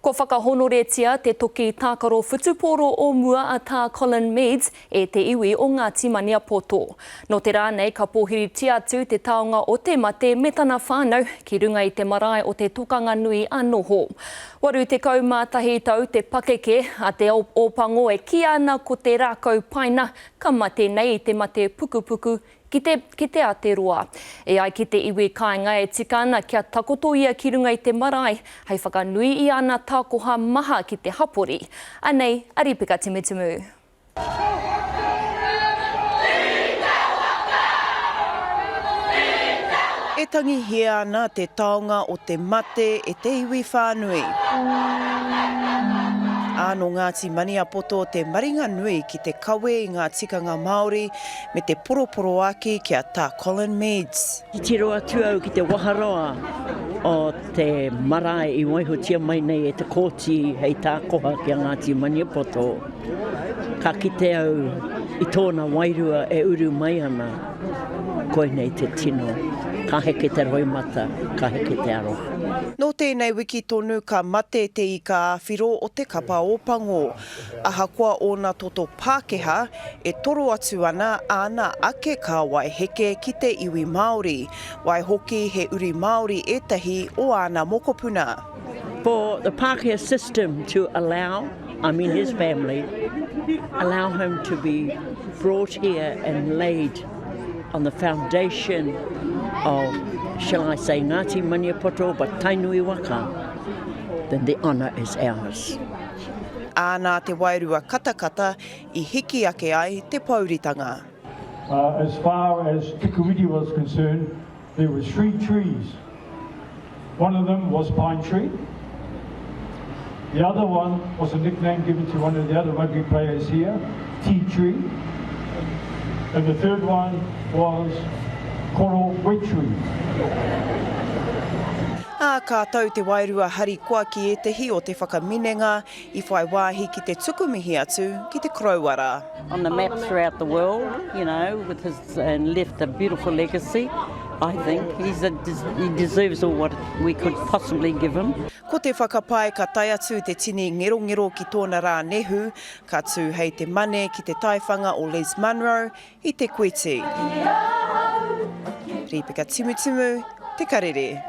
Ko whakahonoretia te toki tākaro whutupōro o mua a tā Colin Meads e te iwi o Ngāti Maniapoto. No te rānei ka pōhiritia atu te taonga o te mate me tana whānau ki runga i te marae o te tokanga nui a noho. Waru te kaumātahi tau te pakeke a te ōpango e ki ana ko te rākau paina ka mate nei i te mate pukupuku ki te Aotearoa. E ai ki te iwi kāinga e tika ana kia takoto ia ki runga i te marae, hei whakanui i ana tākoha maha ki te hapori. Anei, aripika timutumu. E tangihia ana te taonga o te mate e te iwi whānui. Ano Ngāti Maniapoto te maringa nui ki te kawe i ngā tikanga Māori me te poroporo aki ki a tā Colin Meads. Ki te roa tuau ki te waharoa o te marae i waihotia mai nei e te kōti hei tā koha ki a Ngāti Maniapoto. Ka kite au i tōna wairua e uru mai ana. Koe nei te tino. Ka heke te roimata, ka heke te aroha. No tēnei wiki tonu ka mate te ika āwhiro o te kapa ōpango. Ahakoa o nā toto Pākehā e toro atu ana ake ka wai heke ki te iwi Māori. Wai hoki he uri Māori etahi o ana mokopuna. For the Pākehā system to allow, his family, allow him to be brought here and laid on the foundation of, shall I say, Ngāti Maniapoto, but Tainui Waka, then the honour is ours. Ānā te wairua katakata I hiki ake ai te pauritanga. As far as Te Kuiti was concerned, there were 3 trees. One of them was Pine Tree. The other one was a nickname given to one of the other rugby players here, Tea Tree. And the third one was Koro Wait Tree. Ka tau te wairua hari kua ki e tehi o te whakaminenga I whai wāhi ki te tukumihi atu ki te Krauara. On the map throughout the world, with his and left a beautiful legacy. I think he deserves all what we could possibly give him. Ko te whakapae ka tai atu te tini ngero ki tōna rā nehu, ka tū hei te mane ki te taiwhanga o Les Munro I te Kuiti. Ripika Timutumu, Te Karere.